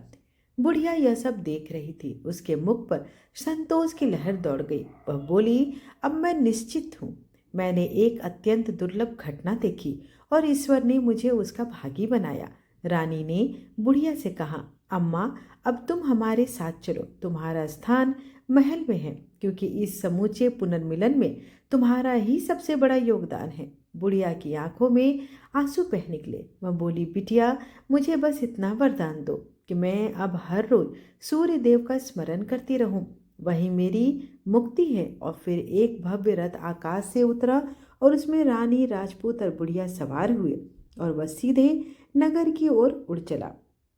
Speaker 1: बुढ़िया यह सब देख रही थी। उसके मुख पर संतोष की लहर दौड़ गई। वह बोली, अब मैं निश्चित हूँ। मैंने एक अत्यंत दुर्लभ घटना देखी और ईश्वर ने मुझे उसका भागी बनाया। रानी ने बुढ़िया से कहा, अम्मा, अब तुम हमारे साथ चलो। तुम्हारा स्थान महल में है, क्योंकि इस समूचे पुनर्मिलन में तुम्हारा ही सबसे बड़ा योगदान है। बुढ़िया की आंखों में आंसू बह निकले। वह बोली, बिटिया, मुझे बस इतना वरदान दो कि मैं अब हर रोज सूर्य देव का स्मरण करती रहूं। वही मेरी मुक्ति है। और फिर एक भव्य रथ आकाश से उतरा और उसमें रानी, राजपूत और बुढ़िया सवार हुए और वह सीधे नगर की ओर उड़ चला।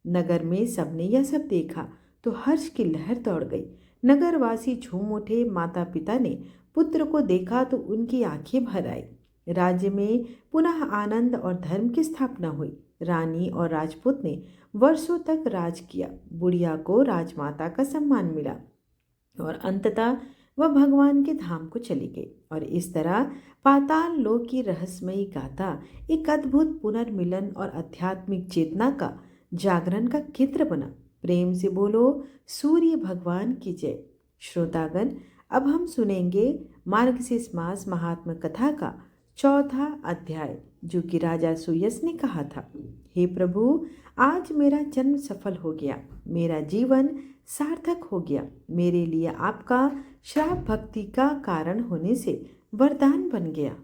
Speaker 1: नगर में सबने यह सब देखा तो हर्ष की लहर दौड़ गई। नगरवासी झूम उठे। माता पिता ने पुत्र को देखा तो उनकी आंखें भर आई। राज्य में पुनः आनंद और धर्म की स्थापना हुई। रानी और राजपूत ने वर्षों तक राज किया। बुढ़िया को राजमाता का सम्मान मिला और अंततः वह भगवान के धाम को चली गई। और इस तरह पाताल लोक की रहस्यमयी गाथा एक अद्भुत पुनर्मिलन और आध्यात्मिक चेतना का जागरण का केंद्र बना। प्रेम से बोलो, सूर्य भगवान की जय। श्रोतागण, अब हम सुनेंगे मार्गशीर्ष मास महात्म कथा का चौथा अध्याय, जो कि राजा सुयस ने कहा था। हे प्रभु, आज मेरा जन्म सफल हो गया। मेरा जीवन सार्थक हो गया। मेरे लिए आपका श्राप भक्ति का कारण होने से वरदान बन गया।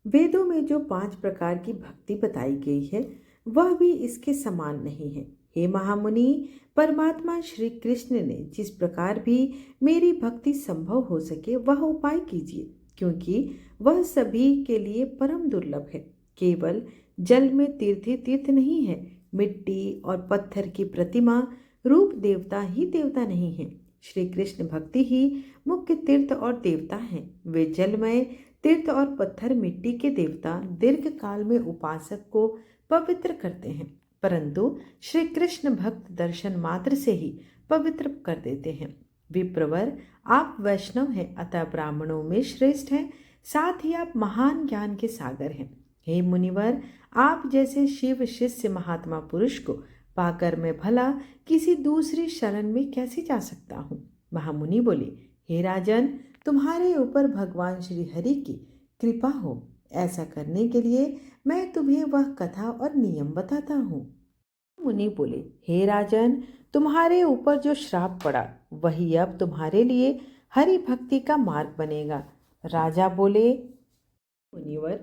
Speaker 1: वेदों में जो 5 प्रकार की भक्ति बताई गई है, वह भी इसके समान नहीं है। हे महामुनि, परमात्मा श्री कृष्ण ने जिस प्रकार भी मेरी भक्ति संभव हो सके वह उपाय कीजिए, क्योंकि वह सभी के लिए परम दुर्लभ है। केवल जल में तीर्थ नहीं है। मिट्टी और पत्थर की प्रतिमा रूप देवता ही देवता नहीं है। श्री कृष्ण भक्ति ही मुख्य तीर्थ और देवता हैं। वे जलमय तीर्थ और पत्थर मिट्टी के देवता दीर्घ काल में उपासक को पवित्र करते हैं, परंतु श्री कृष्ण भक्त दर्शन मात्र से ही पवित्र कर देते हैं। विप्रवर, आप वैष्णव हैं, अतः ब्राह्मणों में श्रेष्ठ हैं। साथ ही आप महान ज्ञान के सागर हैं। हे मुनिवर, आप जैसे शिव शिष्य महात्मा पुरुष को पाकर मैं भला किसी दूसरी शरण में कैसे जा सकता हूँ? महामुनि बोले, हे राजन, तुम्हारे ऊपर भगवान श्री हरि की कृपा हो। ऐसा करने के लिए मैं तुम्हें वह कथा और नियम बताता हूँ। मुनि बोले, हे राजन, तुम्हारे ऊपर जो श्राप पड़ा वही अब तुम्हारे लिए हरि भक्ति का मार्ग बनेगा। राजा बोले, मुनिवर,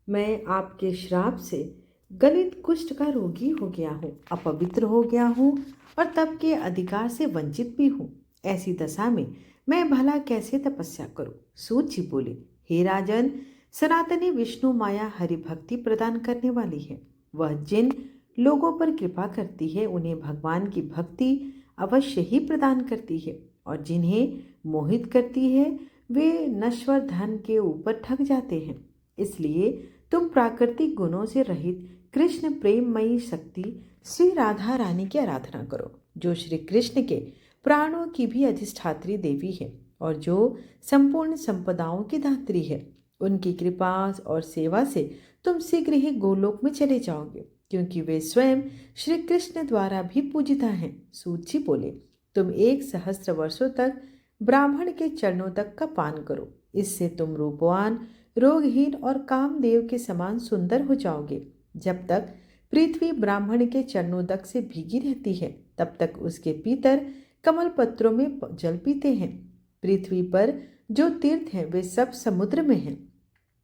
Speaker 1: मैं आपके श्राप से गलित कुष्ठ का रोगी हो गया हूँ, अपवित्र हो गया हूँ और तप के अधिकार से वंचित भी हूँ। ऐसी दशा में मैं भला कैसे तपस्या करूँ? सूत जी बोले, हे राजन, सनातनी विष्णु माया हरि भक्ति प्रदान करने वाली है। वह जिन लोगों पर कृपा करती है उन्हें भगवान की भक्ति अवश्य ही प्रदान करती है, और जिन्हें मोहित करती है वे नश्वर धन के ऊपर ठग जाते हैं। इसलिए तुम प्राकृतिक गुणों से रहित कृष्ण प्रेममयी शक्ति श्री राधा रानी की आराधना करो, जो श्री कृष्ण के प्राणों की भी अधिष्ठात्री देवी है और जो संपूर्ण संपदाओं की दात्री है। उनकी कृपा और सेवा से तुम शीघ्र ही गोलोक में चले जाओगे, क्योंकि वे स्वयं श्री कृष्ण द्वारा भी पूजिता हैं। सूत जी बोले, तुम 1 सहस्त्र वर्षों तक ब्राह्मण के चरणों तक का पान करो। इससे तुम रूपवान, रोगहीन और कामदेव के समान सुंदर हो जाओगे। जब तक पृथ्वी ब्राह्मण के चरणों तक से भीगी रहती है तब तक उसके पीतर कमल पत्रों में जल पीते हैं। पृथ्वी पर जो तीर्थ हैं वे सब समुद्र में हैं,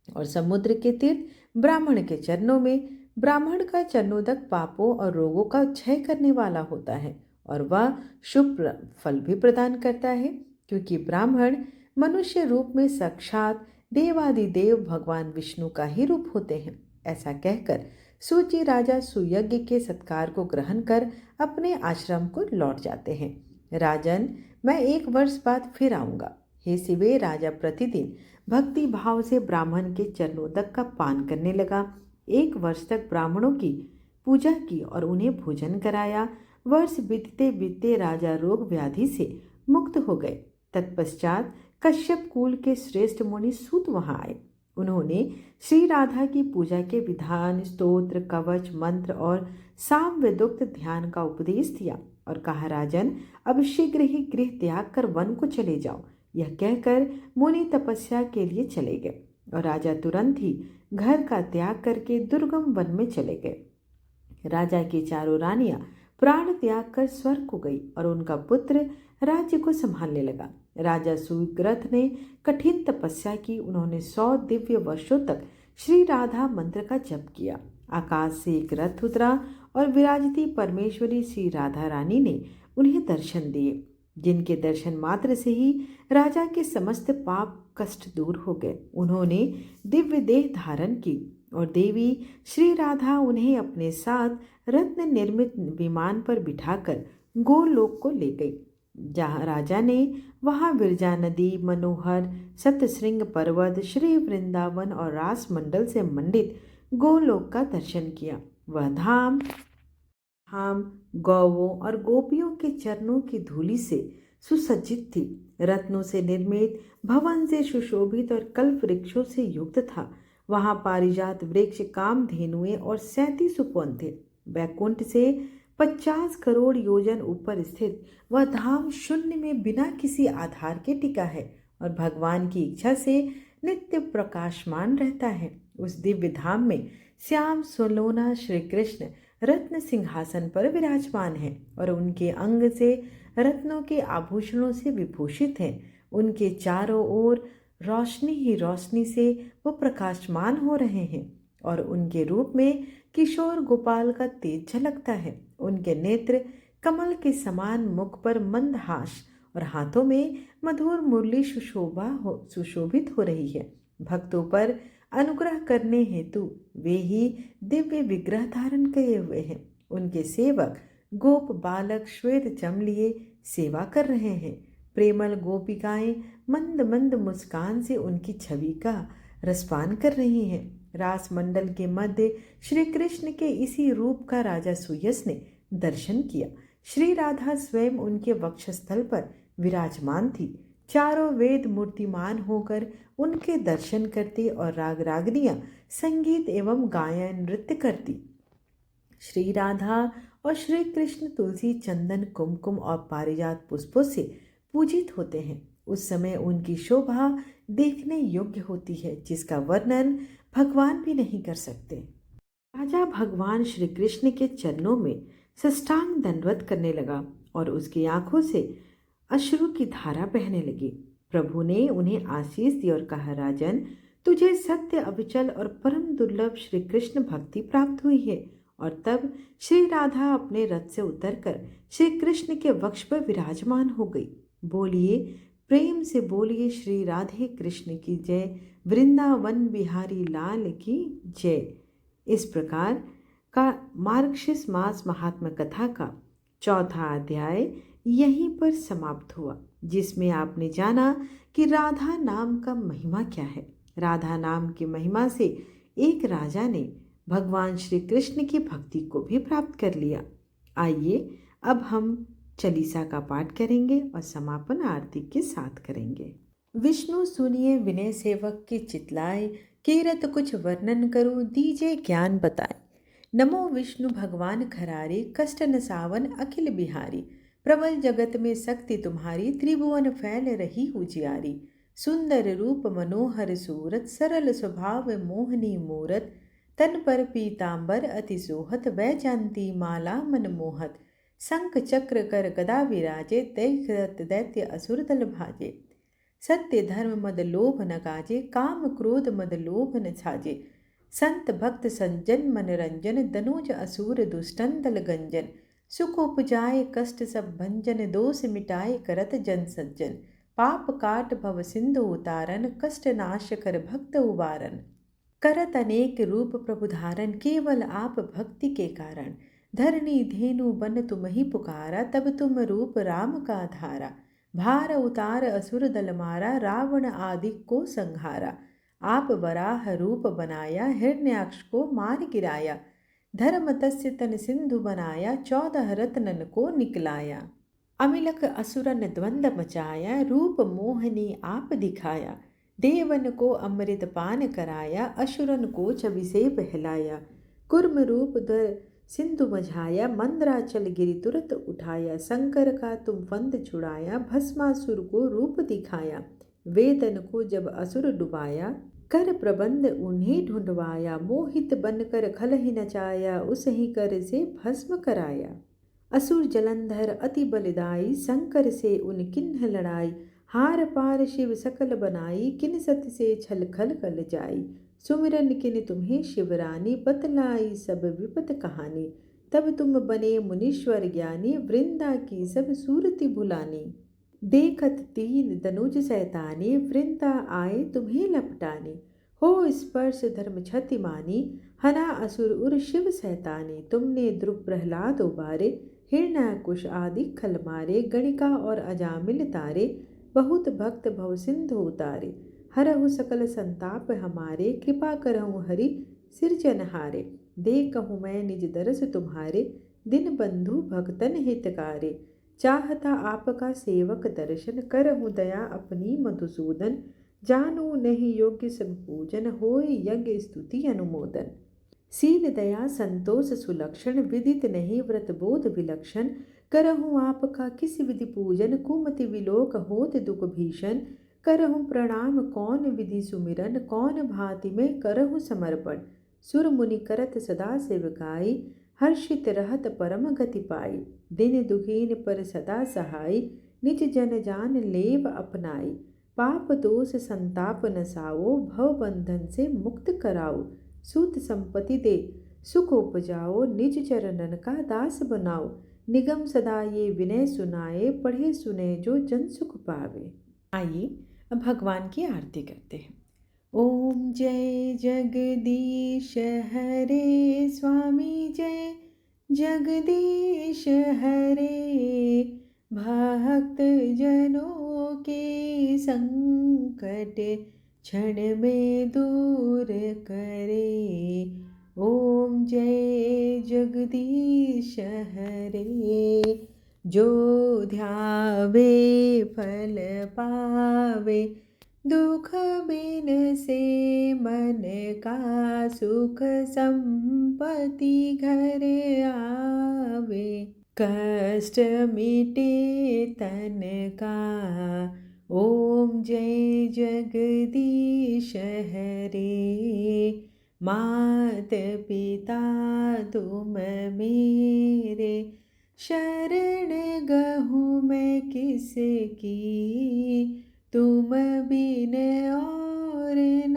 Speaker 1: और समुद्र के तीर्थ ब्राह्मण के चरणों में। ब्राह्मण का चरणोदक पापों और रोगों का क्षय करने वाला होता है, और वह शुभ फल भी प्रदान करता है, क्योंकि ब्राह्मण मनुष्य रूप में साक्षात देवादिदेव भगवान विष्णु का ही रूप होते हैं। ऐसा कहकर सूची राजा सुयज्ञ के सत्कार को ग्रहण कर अपने आश्रम को लौट जाते हैं। राजन, मैं 1 वर्ष बाद फिर आऊंगा। हे शिवे, राजा प्रतिदिन भक्ति भाव से ब्राह्मण के चरणोदक का पान करने लगा। 1 वर्ष तक ब्राह्मणों की पूजा की और उन्हें भोजन कराया। वर्ष बीतते बीतते राजा रोग व्याधि से मुक्त हो गए। तत्पश्चात कश्यप कुल के श्रेष्ठ मुनि सूत वहां आए। उन्होंने श्री राधा की पूजा के विधान, स्तोत्र, कवच, मंत्र और साम वेदोक्त ध्यान का उपदेश दिया और कहा, राजन, अब शीघ्र ही गृह त्याग कर वन को चले जाओ। यह कहकर मुनि तपस्या के लिए चले गए और राजा तुरंत ही घर का त्याग करके दुर्गम वन में चले गए। राजा की चारों रानियां प्राण त्याग कर स्वर्ग को गई और उनका पुत्र राज्य को संभालने लगा। राजा सुग्रथ ने कठिन तपस्या की। उन्होंने 100 दिव्य वर्षों तक श्री राधा मंत्र का जप किया। आकाश से एक रथ उतरा और विराजती परमेश्वरी श्री राधा रानी ने उन्हें दर्शन दिए, जिनके दर्शन मात्र से ही राजा के समस्त पाप कष्ट दूर हो गए। उन्होंने दिव्य देह धारण की और देवी श्री राधा उन्हें अपने साथ रत्न निर्मित विमान पर बिठाकर गोलोक को ले गई, जहाँ राजा ने वहाँ विरजा नदी, मनोहर सप्तशृंग पर्वत, श्री वृंदावन और रास मंडल से मंडित गोलोक का दर्शन किया। वह धाम गौवों और गोपियों के चरणों की धूलि से सुसज्जित थी। रत्नों से निर्मित भवन से सुशोभित और कल्प वृक्षों से युक्त था। वहां पारिजात वृक्ष, कामधेनुएं और 37 उपवन थे। वैकुंठ से 50 करोड़ योजन ऊपर स्थित वह धाम शून्य में बिना किसी आधार के टिका है और भगवान की इच्छा से नित्य प्रकाशमान रहता है। उस दिव्य धाम में श्याम सुलोना श्री कृष्ण रत्न सिंहासन पर विराजमान है और उनके अंग से रत्नों के आभूषणों से विभूषित हैं। उनके चारों ओर रोशनी ही रोशनी से वो प्रकाशमान हो रहे हैं और उनके रूप में किशोर गोपाल का तेज झलकता है। उनके नेत्र कमल के समान, मुख पर मंदहास और हाथों में मधुर मुरली सुशोभित हो रही है। भक्तों पर अनुग्रह करने हेतु वे ही दिव्य विग्रह धारण किए हुए हैं। उनके सेवक गोप बालक श्वेत चम लिए सेवा कर रहे हैं। प्रेमल गोपिकाएं मंद मंद मुस्कान से उनकी छवि का रसपान कर रही हैं। रास मंडल के मध्य श्री कृष्ण के इसी रूप का राजा सुयस ने दर्शन किया। श्री राधा स्वयं उनके वक्षस्थल पर विराजमान थी। चारों वेद मूर्तिमान होकर उनके दर्शन करते और राग रागनियां संगीत एवं गायन नृत्य करती। श्री राधा और श्री कृष्ण तुलसी, चंदन, कुमकुम और पारिजात पुष्पों से पूजित होते हैं। उस समय उनकी शोभा देखने योग्य होती है, जिसका वर्णन भगवान भी नहीं कर सकते। राजा भगवान श्री कृष्ण के चरणों में साष्टांग दंडवत करने लगा और उसकी आंखों से अश्रु की धारा बहने लगी। प्रभु ने उन्हें आशीष दी और कहा, राजन, तुझे सत्य, अविचल और परम दुर्लभ श्री कृष्ण भक्ति प्राप्त हुई है। और तब श्री राधा अपने रथ से उतरकर श्री कृष्ण के वक्ष पर विराजमान हो गई। बोलिए, प्रेम से बोलिए, श्री राधे कृष्ण की जय, वृंदावन बिहारी लाल की जय। इस प्रकार का मार्गशीर्ष मास महात्मा कथा का चौथा अध्याय यहीं पर समाप्त हुआ, जिसमें आपने जाना कि राधा नाम का महिमा क्या है। राधा नाम की महिमा से एक राजा ने भगवान श्री कृष्ण की भक्ति को भी प्राप्त कर लिया। आइए अब हम चालीसा का पाठ करेंगे और समापन आरती के साथ करेंगे। विष्णु सुनिए विनय सेवक की चितलाए, कीरत कुछ वर्णन करूं दीजे ज्ञान बताए। नमो विष्णु भगवान खरारे, कष्ट न सावन अखिल बिहारी। प्रबल जगत में शक्ति तुम्हारी, त्रिभुवन फैल रही उजियारी। सुंदर रूप मनोहर सूरत, सरल स्वभाव मोहनी मूरत। तन पर पीतांबर अति सोहत, वैजयंती माला मनमोहत। शंख चक्र कर गदा विराजे, दैत्य दैत्य असुर दल भाजे। सत्य धर्म मद लोभ न काजे, काम क्रोध मद लोभ न छाजे। संत भक्त संजन मनरंजन, दनुज असुर दुष्टन दल गंजन। सुख उपजाए कष्ट सब भंजन, दोष मिटाए करत जन सज्जन। पाप काट भव सिंधु उतारन, कष्ट नाश कर भक्त उबारन। करत अनेक रूप प्रभु धारण, केवल आप भक्ति के कारण। धरणी धेनु बन तुम ही पुकारा, तब तुम रूप राम का धारा। भार उतार असुर दल मारा, रावण आदि को संहारा। आप वराह रूप बनाया, हिरण्याक्ष को मार गिराया। धर्म तस्य तन सिंधु बनाया, 14 रत्नन को निकलाया। अमिलक असुरन द्वंद्व मचाया, रूप मोहनी आप दिखाया। देवन को अमृत पान कराया, असुरन को छवि से बहलाया। कुर्म रूप धर सिंधु मझाया, मंदराचल गिरि तुरत उठाया। शंकर का तुम फंद छुड़ाया, भस्मासुर को रूप दिखाया। वेदन को जब असुर डुबाया, कर प्रबंध उन्हें ढूंढवाया। मोहित बनकर खल ही नचाया, उस ही कर से भस्म कराया। असुर जलंधर अति बलिदाई, शंकर से उन किन्ह लड़ाई। हार पार शिव सकल बनाई, किन सत से छल खल कल जाई। सुमिरन किन तुम्हें शिवरानी, बतलाई सब विपत कहानी। तब तुम बने मुनीश्वर ज्ञानी, वृंदा की सब सूरति भुलानी। देखत तीन दनुज सैतानी, वृंदा आए तुम्हें लपटानी। हो स्पर्श धर्म क्षति मानी, हना असुर उर शिव सैतानी। तुमने ध्रुव प्रहलाद उबारे, हिरण्याकुश आदि खल मारे। गणिका और अजामिल तारे, बहुत भक्त भव सिंधु उतारे। हरहु सकल संताप हमारे, कृपा करहु हरि सिरजनहारे। देखहु मैं निज दरस तुम्हारे, दिन बंधु भक्तन हितकारे। चाहता आपका सेवक दर्शन, करहु दया अपनी मधुसूदन। जानू नहीं योग्य सब पूजन, होय यज्ञ स्तुति अनुमोदन। शील दया संतोष सुलक्षण, विदित नहीं व्रत बोध विलक्षण। करहूँ आपका किस विधि पूजन, कुमति विलोक होत दुख भीषण। करहूँ प्रणाम कौन विधि सुमिरन, कौन भांति में करहूँ समर्पण। सुर मुनि करत सदा सेवकाई, हर्षित रहत परम गति पाई। दिन दुखीन पर सदा सहाय, निज जन जान लेव अपनाई। पाप दोष संताप नसाओ, भव बंधन से मुक्त कराओ। सूत संपत्ति दे सुख उपजाओ, निज चरणन का दास बनाओ। निगम सदा ये विनय सुनाए, पढ़े सुने जो जन सुख पावे। आइए अब भगवान की आरती करते हैं। ओम जय जगदीश हरे स्वामी, जय जगदीश हरे। भक्त जनों के संकट क्षण में दूर करे। ओम जय जगदीश हरे। जो ध्यावे फल पावे, दुख बिन से मन का सुख संपत्ति घर आवे। कष्ट मिटे तन का। ओम जय जगदीश हरे। मात पिता तुम मेरे, शरण गहूँ मैं किसकी। तुम बिन और न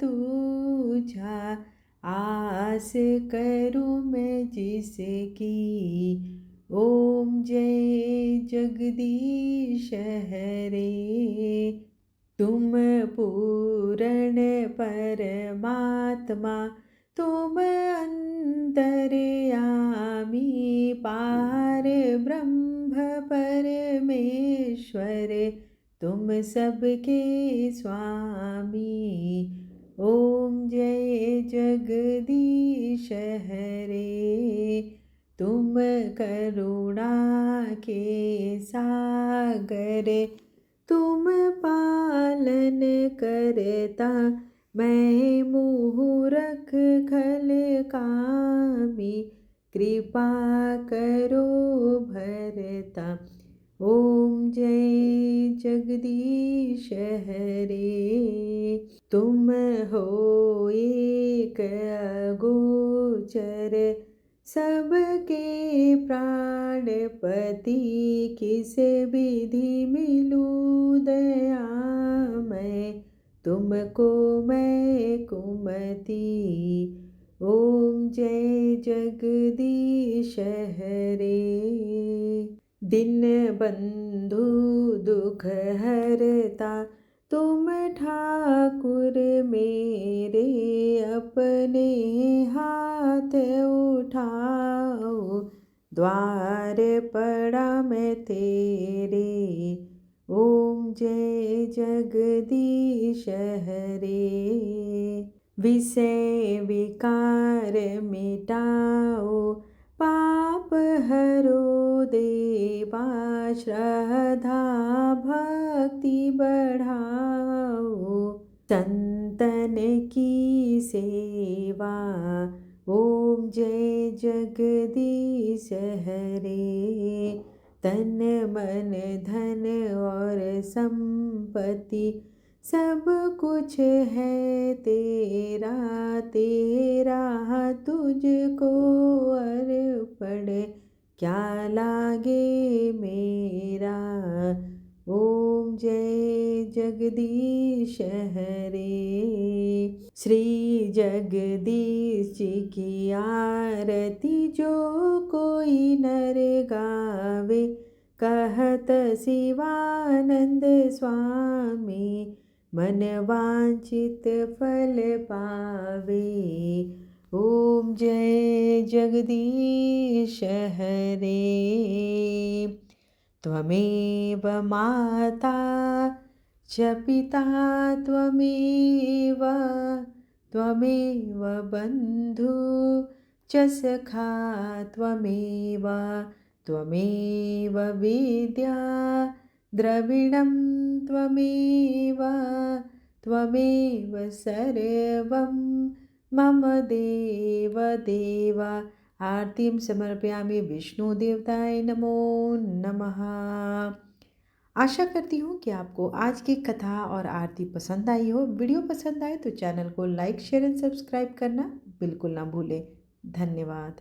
Speaker 1: दूजा, आस करूँ मैं जिसकी। ओम जय जगदीश हरे। तुम पूर्ण परमात्मा, तुम अंतर्यामी, पार ब्रह्म परमेश्वर, तुम सबके स्वामी। ओम जय जगदीश हरे। तुम करुणा के सागर, तुम पालन करता, मैं मूरख खल कामी, कृपा करो भरता। ओम जय जगदीश हरे। तुम हो एक अगोचर, सबके प्राणपति, किस विधि मिलूं दयामय, तुमको मैं कुमति। ओम जय जगदीश हरे। दिन बंधु दुख हरता, तुम ठाकुर मेरे, अपने हाथ उठाओ, द्वार पड़ा मैं तेरे। ओम जय जगदीश हरे। विषय विकार मिटाओ, पाप हरो देवा, श्रद्धा भक्ति बढ़ाओ, संतन की सेवा। ओम जय जगदीश हरे। तन मन धन और संपत्ति, सब कुछ है तेरा, तेरा तुझको अर्पण, क्या लागे मेरा। ओम जय जगदीश हरे। श्री जगदीश जी की आरती जो कोई नर गावे, कहत शिवानंद स्वामी, मन वांछित फल पावे। ओम जय जगदीश हरे। त्वमेव माता च पिता त्वमेव, त्वमेव बन्धु च सखा त्वमेव, त्वमेव विद्या द्रविणं त्वमेव, त्वमेव सर्वं मम देव देव। आरतीं समर्पयामि विष्णुदेवताय नमो नमः। आशा करती हूँ कि आपको आज की कथा और आरती पसंद आई हो। वीडियो पसंद आए तो चैनल को लाइक शेयर एंड सब्सक्राइब करना बिल्कुल ना भूलें। धन्यवाद।